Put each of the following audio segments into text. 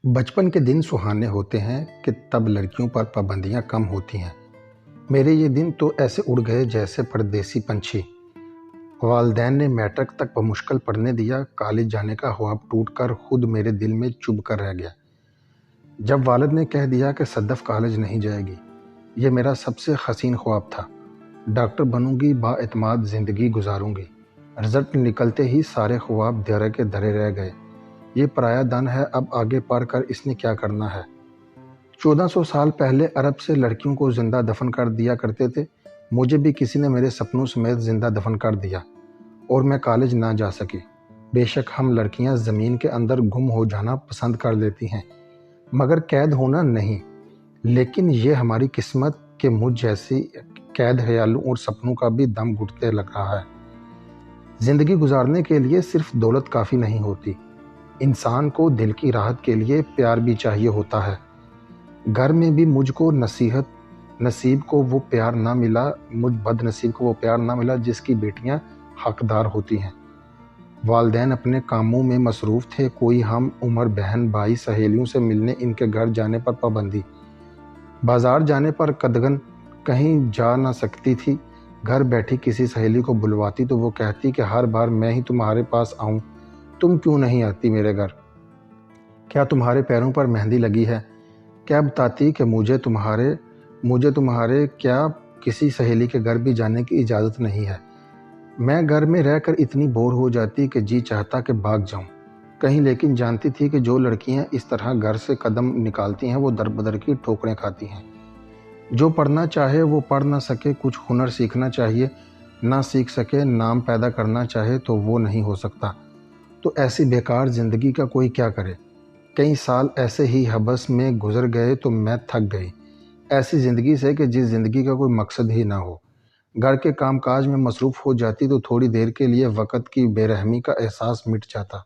بچپن کے دن سہانے ہوتے ہیں کہ تب لڑکیوں پر پابندیاں کم ہوتی ہیں۔ میرے یہ دن تو ایسے اڑ گئے جیسے پردیسی پنچھی۔ والدین نے میٹرک تک بمشکل پڑھنے دیا، کالج جانے کا خواب ٹوٹ کر خود میرے دل میں چبھ کر رہ گیا۔ جب والد نے کہہ دیا کہ صدف کالج نہیں جائے گی، یہ میرا سب سے حسین خواب تھا۔ ڈاکٹر بنوں گی، با اعتماد زندگی گزاروں گی۔ رزلٹ نکلتے ہی سارے خواب دھرے کے دھرے رہ گئے۔ یہ پرایا دن ہے، اب آگے پڑھ کر اس نے کیا کرنا ہے۔ 1400 سال پہلے عرب سے لڑکیوں کو زندہ دفن کر دیا کرتے تھے۔ مجھے بھی کسی نے میرے سپنوں سمیت زندہ دفن کر دیا اور میں کالج نہ جا سکی۔ بے شک ہم لڑکیاں زمین کے اندر گم ہو جانا پسند کر لیتی ہیں، مگر قید ہونا نہیں۔ لیکن یہ ہماری قسمت کہ مجھ جیسی قید خیالوں اور سپنوں کا بھی دم گھٹتے لگ رہا ہے۔ زندگی گزارنے کے لیے صرف دولت کافی نہیں ہوتی، انسان کو دل کی راحت کے لیے پیار بھی چاہیے ہوتا ہے۔ گھر میں بھی مجھ کو نصیب کو وہ پیار نہ ملا، مجھ بد نصیب کو وہ پیار نہ ملا جس کی بیٹیاں حقدار ہوتی ہیں۔ والدین اپنے کاموں میں مصروف تھے، کوئی ہم عمر بہن بھائی سہیلیوں سے ملنے ان کے گھر جانے پر پابندی، بازار جانے پر قدغن، کہیں جا نہ سکتی تھی۔ گھر بیٹھی کسی سہیلی کو بلواتی تو وہ کہتی کہ ہر بار میں ہی تمہارے پاس آؤں، تم کیوں نہیں آتی میرے گھر؟ کیا تمہارے پیروں پر مہندی لگی ہے؟ کیا بتاتی کہ مجھے تمہارے کیا کسی سہیلی کے گھر بھی جانے کی اجازت نہیں ہے؟ میں گھر میں رہ کر اتنی بور ہو جاتی کہ جی چاہتا کہ بھاگ جاؤں کہیں، لیکن جانتی تھی کہ جو لڑکیاں اس طرح گھر سے قدم نکالتی ہیں وہ در بدر کی ٹھوکریں کھاتی ہیں۔ جو پڑھنا چاہے وہ پڑھ نہ سکے، کچھ ہنر سیکھنا چاہیے نہ سیکھ سکے، نام پیدا کرنا چاہے تو وہ نہیں ہو سکتا۔ تو ایسی بیکار زندگی کا کوئی کیا کرے؟ کئی سال ایسے ہی حبس میں گزر گئے تو میں تھک گئی ایسی زندگی سے کہ جس زندگی کا کوئی مقصد ہی نہ ہو۔ گھر کے کام کاج میں مصروف ہو جاتی تو تھوڑی دیر کے لیے وقت کی بے رحمی کا احساس مٹ جاتا۔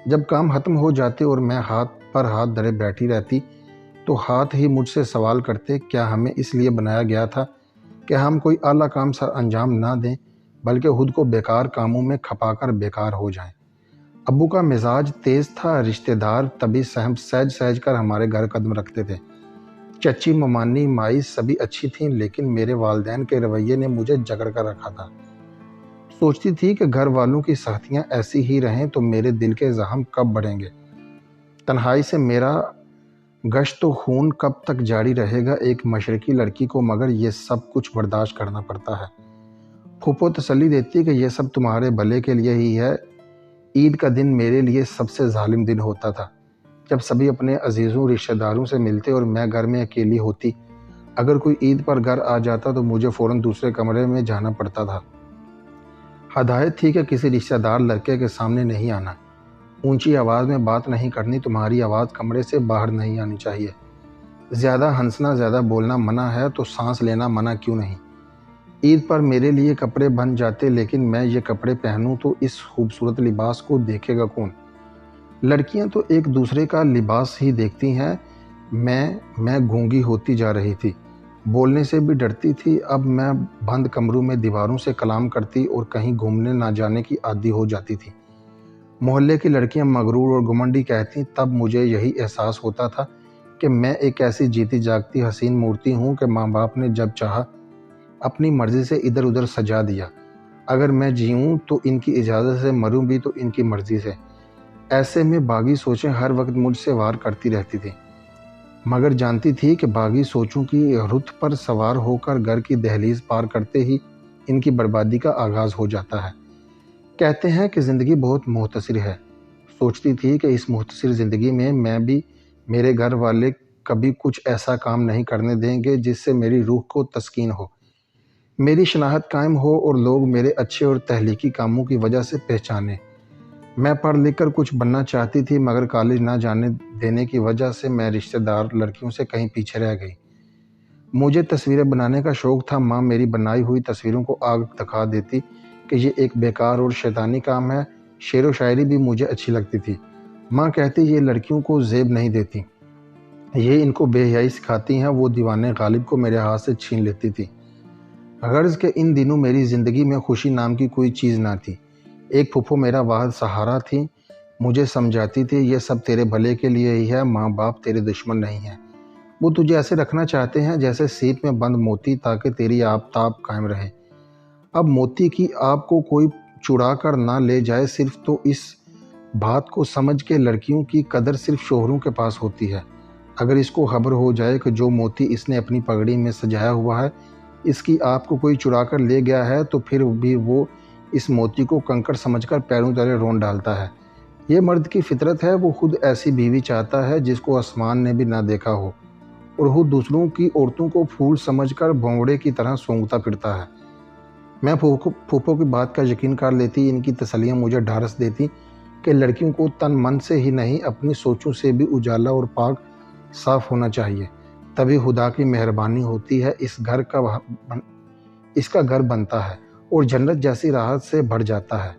جب کام ختم ہو جاتے اور میں ہاتھ پر ہاتھ دھرے بیٹھی رہتی تو ہاتھ ہی مجھ سے سوال کرتے، کیا ہمیں اس لیے بنایا گیا تھا کہ ہم کوئی اعلیٰ کام سر انجام نہ دیں بلکہ خود کو بیکار کاموں میں کھپا کر بیکار ہو جائیں؟ ابو کا مزاج تیز تھا، رشتہ دار تبھی سہج کر ہمارے گھر قدم رکھتے تھے۔ چچی ممانی مائی سبھی اچھی تھیں، لیکن میرے والدین کے رویے نے مجھے جکڑ کر رکھا تھا۔ سوچتی تھی کہ گھر والوں کی سختیاں ایسی ہی رہیں تو میرے دل کے زخم کب بڑھیں گے؟ تنہائی سے میرا گشت و خون کب تک جاری رہے گا؟ ایک مشرقی لڑکی کو مگر یہ سب کچھ برداشت کرنا پڑتا ہے۔ پھوپھو تسلی دیتی کہ یہ سب تمہارے بھلے کے لیے ہی ہے۔ عید کا دن میرے لیے سب سے ظالم دن ہوتا تھا، جب سبھی اپنے عزیزوں رشتہ داروں سے ملتے اور میں گھر میں اکیلی ہوتی۔ اگر کوئی عید پر گھر آ جاتا تو مجھے فوراً دوسرے کمرے میں جانا پڑتا تھا۔ ہدایت تھی کہ کسی رشتہ دار لڑکے کے سامنے نہیں آنا، اونچی آواز میں بات نہیں کرنی، تمہاری آواز کمرے سے باہر نہیں آنی چاہیے، زیادہ ہنسنا زیادہ بولنا منع ہے تو سانس لینا منع کیوں نہیں؟ عید پر میرے لیے کپڑے بن جاتے، لیکن میں یہ کپڑے پہنوں تو اس خوبصورت لباس کو دیکھے گا کون؟ لڑکیاں تو ایک دوسرے کا لباس ہی دیکھتی ہیں۔ میں گونگی ہوتی جا رہی تھی، بولنے سے بھی ڈرتی تھی۔ اب میں بند کمروں میں دیواروں سے کلام کرتی اور کہیں گھومنے نہ جانے کی عادی ہو جاتی تھی۔ محلے کی لڑکیاں مغرور اور گھمنڈی کہتی، تب مجھے یہی احساس ہوتا تھا کہ میں ایک ایسی جیتی جاگتی حسین مورتی ہوں کہ ماں باپ نے جب چاہا اپنی مرضی سے ادھر ادھر سجا دیا۔ اگر میں جیوں تو ان کی اجازت سے، مروں بھی تو ان کی مرضی سے۔ ایسے میں باغی سوچیں ہر وقت مجھ سے وار کرتی رہتی تھی، مگر جانتی تھی کہ باغی سوچوں کی رت پر سوار ہو کر گھر کی دہلیز پار کرتے ہی ان کی بربادی کا آغاز ہو جاتا ہے۔ کہتے ہیں کہ زندگی بہت مختصر ہے۔ سوچتی تھی کہ اس مختصر زندگی میں بھی میرے گھر والے کبھی کچھ ایسا کام نہیں کرنے دیں گے جس سے میری روح کو تسکین ہو، میری شناخت قائم ہو اور لوگ میرے اچھے اور تخلیقی کاموں کی وجہ سے پہچانیں۔ میں پڑھ لکھ کر کچھ بننا چاہتی تھی، مگر کالج نہ جانے دینے کی وجہ سے میں رشتہ دار لڑکیوں سے کہیں پیچھے رہ گئی۔ مجھے تصویریں بنانے کا شوق تھا، ماں میری بنائی ہوئی تصویروں کو آگ دکھا دیتی کہ یہ ایک بیکار اور شیطانی کام ہے۔ شعر و شاعری بھی مجھے اچھی لگتی تھی، ماں کہتی یہ لڑکیوں کو زیب نہیں دیتی، یہ ان کو بے حیائی سکھاتی ہیں۔ وہ دیوانے غالب کو میرے ہاتھ سے چھین لیتی تھی۔ غرض کہ ان دنوں میری زندگی میں خوشی نام کی کوئی چیز نہ تھی۔ ایک پھوپھو میرا واحد سہارا تھی، مجھے سمجھاتی تھی یہ سب تیرے بھلے کے لیے ہی ہے، ماں باپ تیرے دشمن نہیں ہیں، وہ تجھے ایسے رکھنا چاہتے ہیں جیسے سیپ میں بند موتی تاکہ تیری آفتاب قائم رہے۔ اب موتی کی آپ کو کوئی چڑا کر نہ لے جائے، صرف تو اس بات کو سمجھ کہ لڑکیوں کی قدر صرف شوہروں کے پاس ہوتی ہے۔ اگر اس کو خبر ہو جائے کہ جو موتی اس نے اپنی پگڑی میں سجایا ہوا ہے اس کی آپ کو کوئی چرا کر لے گیا ہے تو پھر بھی وہ اس موتی کو کنکر سمجھ کر پیروں تلے رون ڈالتا ہے۔ یہ مرد کی فطرت ہے، وہ خود ایسی بیوی چاہتا ہے جس کو آسمان نے بھی نہ دیکھا ہو، اور وہ دوسروں کی عورتوں کو پھول سمجھ کر بھونگڑے کی طرح سونگھتا پھرتا ہے۔ میں پھوپھو کی بات کا یقین کر لیتی، ان کی تسلیاں مجھے ڈھارس دیتی کہ لڑکیوں کو تن من سے ہی نہیں اپنی سوچوں سے بھی اجالا اور پاک صاف ہونا چاہیے، تبھی خدا کی مہربانی ہوتی ہے، اس کا گھر بنتا ہے اور جنت جیسی راحت سے بھر جاتا ہے۔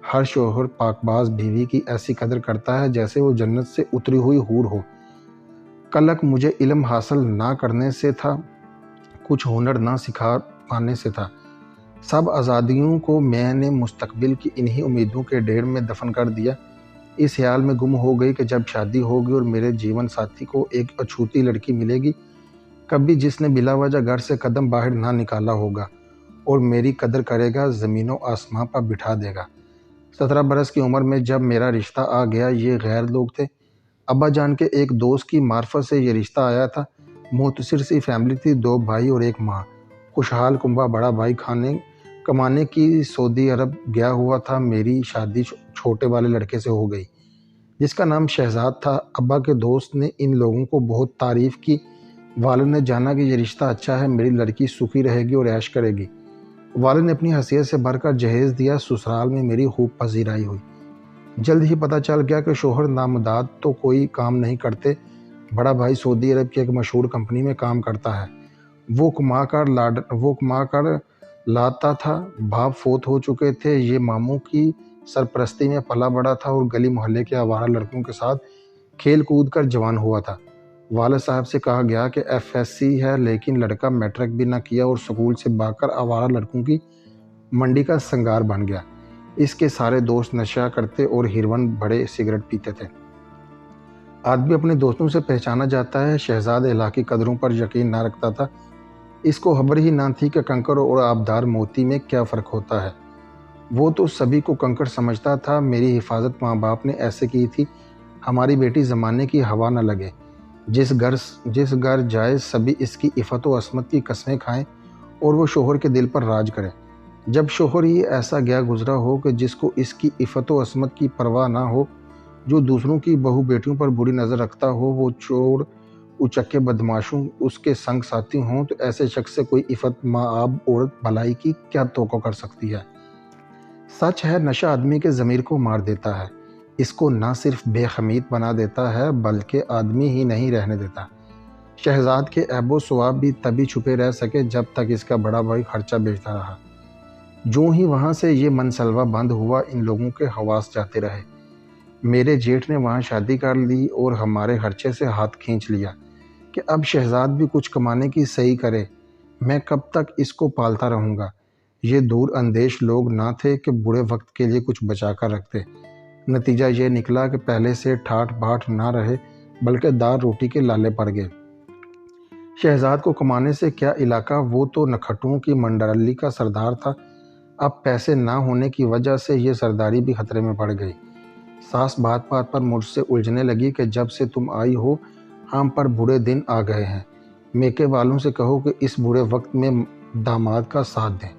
ہر شوہر پاک باز بیوی کی ایسی قدر کرتا ہے جیسے وہ جنت سے اتری ہوئی حور ہو۔ کلک مجھے علم حاصل نہ کرنے سے تھا، کچھ ہنر نہ سکھا پانے سے تھا، سب آزادیوں کو میں نے مستقبل کی انہی امیدوں کے ڈھیر میں دفن کر دیا۔ اس خیال میں گم ہو گئی کہ جب شادی ہوگی اور میرے جیون ساتھی کو ایک اچھوتی لڑکی ملے گی، کبھی جس نے بلا وجہ گھر سے قدم باہر نہ نکالا ہوگا اور میری قدر کرے گا، زمین و آسمان پر بٹھا دے گا۔ 17 برس کی عمر میں جب میرا رشتہ آ گیا، یہ غیر لوگ تھے، ابا جان کے ایک دوست کی معرفت سے یہ رشتہ آیا تھا۔ مختصر سی فیملی تھی، 2 بھائی اور 1 ماں۔ خوشحال کنبہ، بڑا بھائی کمانے کی سعودی عرب گیا ہوا تھا، میری شادی چھوٹے والے لڑکے سے ہو گئی جس کا نام شہزاد تھا۔ ابا کے دوست نے ان لوگوں کو بہت تعریف کی، والد نے جانا کہ یہ رشتہ اچھا ہے، میری لڑکی سکھی رہے گی اور عیش کرے گی۔ والد نے اپنی حیثیت سے بھر کر جہیز دیا، سسرال میں میری خوب پذیرائی ہوئی۔ جلد ہی پتہ چل گیا کہ شوہر نامداد تو کوئی کام نہیں کرتے، بڑا بھائی سعودی عرب کی ایک مشہور کمپنی میں کام کرتا ہے، وہ کما کر لاتا تھا، باپ فوت ہو چکے تھے، یہ ماموں کی سرپرستی میں پلا بڑا تھا اور گلی محلے کے آوارہ لڑکوں کے ساتھ کھیل کود کر جوان ہوا تھا۔ والد صاحب سے کہا گیا کہ FSC ہے، لیکن لڑکا میٹرک بھی نہ کیا اور سکول سے بھاگ کر آوارہ لڑکوں کی منڈی کا سنگار بن گیا۔ اس کے سارے دوست نشہ کرتے اور ہیروئن بڑے سگریٹ پیتے تھے۔ آدمی اپنے دوستوں سے پہچانا جاتا ہے۔ شہزاد اخلاقی قدروں پر یقین نہ رکھتا تھا، اس کو خبر ہی نہ تھی کہ کنکر اور آبدار موتی میں کیا فرق ہوتا ہے۔ وہ تو سبھی کو کنکر سمجھتا تھا۔ میری حفاظت ماں باپ نے ایسے کی تھی، ہماری بیٹی زمانے کی ہوا نہ لگے، جس گھر جائے سبھی اس کی عفت و عصمت کی قسمیں کھائیں اور وہ شوہر کے دل پر راج کرے۔ جب شوہر ہی ایسا گیا گزرا ہو کہ جس کو اس کی عفت و عصمت کی پرواہ نہ ہو، جو دوسروں کی بہو بیٹیوں پر بری نظر رکھتا ہو، وہ چور اچکے بدماشوں اس کے سنگ ساتھی ہوں، تو ایسے شخص سے کوئی عفت مآب عورت بھلائی کی کیا توقع کر سکتی ہے؟ سچ ہے، نشہ آدمی کے ضمیر کو مار دیتا ہے، اس کو نہ صرف بے خمید بنا دیتا ہے بلکہ آدمی ہی نہیں رہنے دیتا۔ شہزاد کے عیب و ثواب بھی تبھی چھپے رہ سکے جب تک اس کا بڑا بھائی خرچہ بیچتا رہا۔ جو ہی وہاں سے یہ منصلبہ بند ہوا، ان لوگوں کے حواس جاتے رہے۔ میرے جیٹھ نے وہاں شادی کر لی اور ہمارے خرچے سے ہاتھ کھینچ لیا کہ اب شہزاد بھی کچھ کمانے کی صحیح کرے، میں کب تک اس کو پالتا رہوں گا۔ یہ دور اندیش لوگ نہ تھے کہ برے وقت کے لیے کچھ بچا کر رکھتے۔ نتیجہ یہ نکلا کہ پہلے سے ٹھاٹ باٹ نہ رہے بلکہ دال روٹی کے لالے پڑ گئے۔ شہزاد کو کمانے سے کیا علاقہ، وہ تو نکھٹوں کی منڈلی کا سردار تھا، اب پیسے نہ ہونے کی وجہ سے یہ سرداری بھی خطرے میں پڑ گئی۔ ساس بات بات پر مجھ سے الجھنے لگی کہ جب سے تم آئی ہو ہم پر برے دن آ گئے ہیں، میکے والوں سے کہو کہ اس برے وقت میں داماد کا ساتھ دیں۔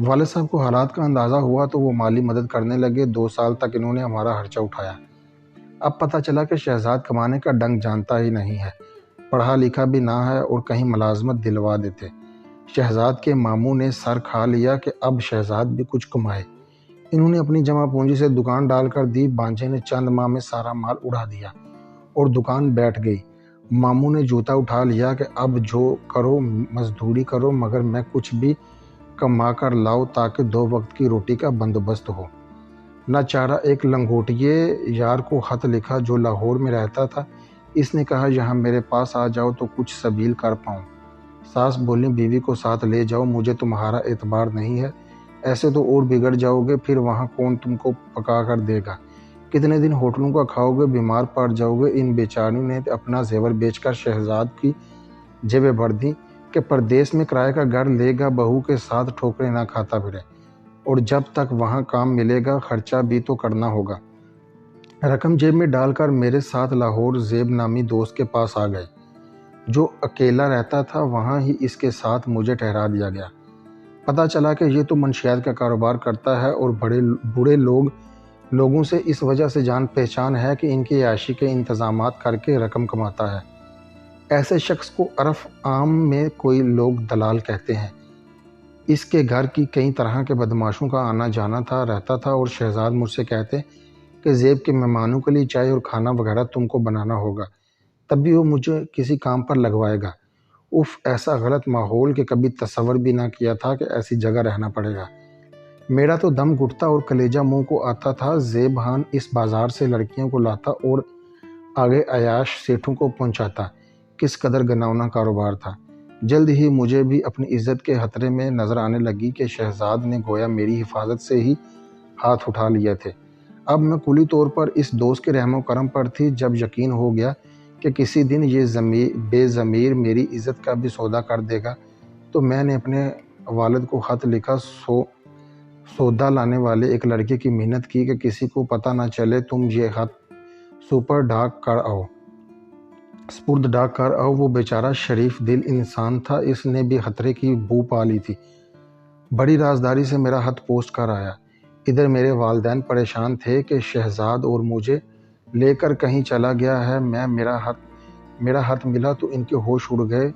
والد صاحب کو حالات کا اندازہ ہوا تو وہ مالی مدد کرنے لگے۔ 2 سال تک انہوں نے ہمارا خرچہ اٹھایا۔ اب پتہ چلا کہ شہزاد کمانے کا ڈنگ جانتا ہی نہیں ہے، پڑھا لکھا بھی نہ ہے اور کہیں ملازمت دلوا دیتے۔ شہزاد کے ماموں نے سر کھا لیا کہ اب شہزاد بھی کچھ کمائے۔ انہوں نے اپنی جمع پونجی سے دکان ڈال کر دی۔ بانجھے نے چند ماہ میں سارا مال اڑا دیا اور دکان بیٹھ گئی۔ ماموں نے جوتا اٹھا لیا کہ اب جو کرو مزدوری کرو مگر میں کچھ بھی کما کر لاؤ تاکہ 2 وقت کی روٹی کا بندوبست ہو۔ نہ چارہ ایک لنگوٹیے یار کو خط لکھا جو لاہور میں رہتا تھا، اس نے کہا یہاں میرے پاس آ جاؤ تو کچھ سبیل کر پاؤں۔ ساس بولی بیوی کو ساتھ لے جاؤ، مجھے تمہارا اعتبار نہیں ہے، ایسے تو اور بگڑ جاؤ گے، پھر وہاں کون تم کو پکا کر دے گا۔ کتنے دن ہوٹلوں کا کھاؤ گے، بیمار پڑ جاؤ گے۔ ان بیچاروں نے اپنا زیور بیچ کر شہزاد کی جیبیں بھر دیں کہ پردیس میں کرائے کا گھر لے گا، بہو کے ساتھ ٹھوکریں نہ کھاتا پھرے، اور جب تک وہاں کام ملے گا خرچہ بھی تو کرنا ہوگا۔ رقم جیب میں ڈال کر میرے ساتھ لاہور زیب نامی دوست کے پاس آ گئے، جو اکیلا رہتا تھا۔ وہاں ہی اس کے ساتھ مجھے ٹھہرا دیا گیا۔ پتہ چلا کہ یہ تو منشیات کا کاروبار کرتا ہے اور بڑے لوگوں سے اس وجہ سے جان پہچان ہے کہ ان کی عیاشی کے انتظامات کر کے رقم کماتا ہے۔ ایسے شخص کو عرف عام میں کوئی لوگ دلال کہتے ہیں۔ اس کے گھر کی کئی طرح کے بدماشوں کا آنا جانا رہتا تھا، اور شہزاد مجھ سے کہتے کہ زیب کے مہمانوں کے لیے چائے اور کھانا وغیرہ تم کو بنانا ہوگا، تب بھی وہ مجھے کسی کام پر لگوائے گا۔ ایسا غلط ماحول کہ کبھی تصور بھی نہ کیا تھا کہ ایسی جگہ رہنا پڑے گا۔ میرا تو دم گھٹتا اور کلیجہ منہ کو آتا تھا۔ زیب خان اس بازار سے لڑکیوں کو لاتا اور آگے عیاش سیٹھوں کو پہنچاتا۔ کس قدر گھناؤنا کاروبار تھا۔ جلد ہی مجھے بھی اپنی عزت کے خطرے میں نظر آنے لگی کہ شہزاد نے گویا میری حفاظت سے ہی ہاتھ اٹھا لیے تھے۔ اب میں کلی طور پر اس دوست کے رحم و کرم پر تھی۔ جب یقین ہو گیا کہ کسی دن یہ بے ضمیر میری عزت کا بھی سودا کر دے گا، تو میں نے اپنے والد کو خط لکھا، سودا لانے والے ایک لڑکے کی محنت کی کہ کسی کو پتہ نہ چلے، تم یہ خط سپرد ڈاک کر آؤ۔ وہ بیچارہ شریف دل انسان تھا، اس نے بھی خطرے کی بو پا لی تھی۔ بڑی رازداری سے میرا خط پوسٹ کر آیا۔ ادھر میرے والدین پریشان تھے کہ شہزاد اور مجھے لے کر کہیں چلا گیا ہے۔ میرا خط ملا تو ان کے ہوش اڑ گئے۔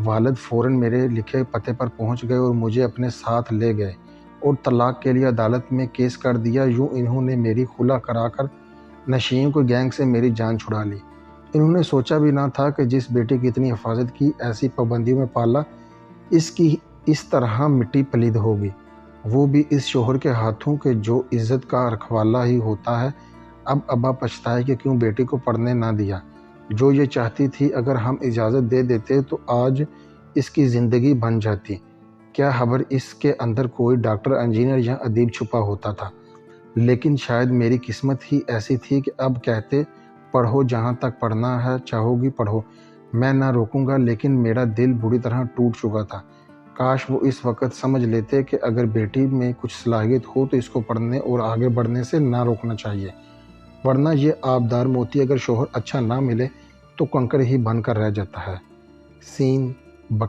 والد فوراً میرے لکھے پتے پر پہنچ گئے اور مجھے اپنے ساتھ لے گئے اور طلاق کے لیے عدالت میں کیس کر دیا۔ یوں انہوں نے میری خلا کرا کر نشیوں کی گینگ سے میری جان چھڑا لی۔ انہوں نے سوچا بھی نہ تھا کہ جس بیٹے کی اتنی حفاظت کی، ایسی پابندیوں میں پالا، اس کی اس طرح مٹی پلید ہوگی، وہ بھی اس شوہر کے ہاتھوں کہ جو عزت کا رکھوالا ہی ہوتا ہے۔ اب ابا پچھتائے کہ کیوں بیٹی کو پڑھنے نہ دیا، جو یہ چاہتی تھی۔ اگر ہم اجازت دے دیتے تو آج اس کی زندگی بن جاتی۔ کیا خبر اس کے اندر کوئی ڈاکٹر، انجینئر یا ادیب چھپا ہوتا تھا۔ لیکن شاید میری قسمت ہی ایسی تھی کہ اب کہتے، پڑھو، جہاں تک پڑھنا ہے چاہو گی پڑھو، میں نہ روکوں گا۔ لیکن میرا دل بری طرح ٹوٹ چکا تھا۔ کاش وہ اس وقت سمجھ لیتے کہ اگر بیٹی میں کچھ صلاحیت ہو تو اس کو پڑھنے اور آگے بڑھنے سے نہ روکنا چاہیے، ورنہ یہ آبدار موتی اگر شوہر اچھا نہ ملے تو کنکر ہی بن کر رہ جاتا ہے۔ سین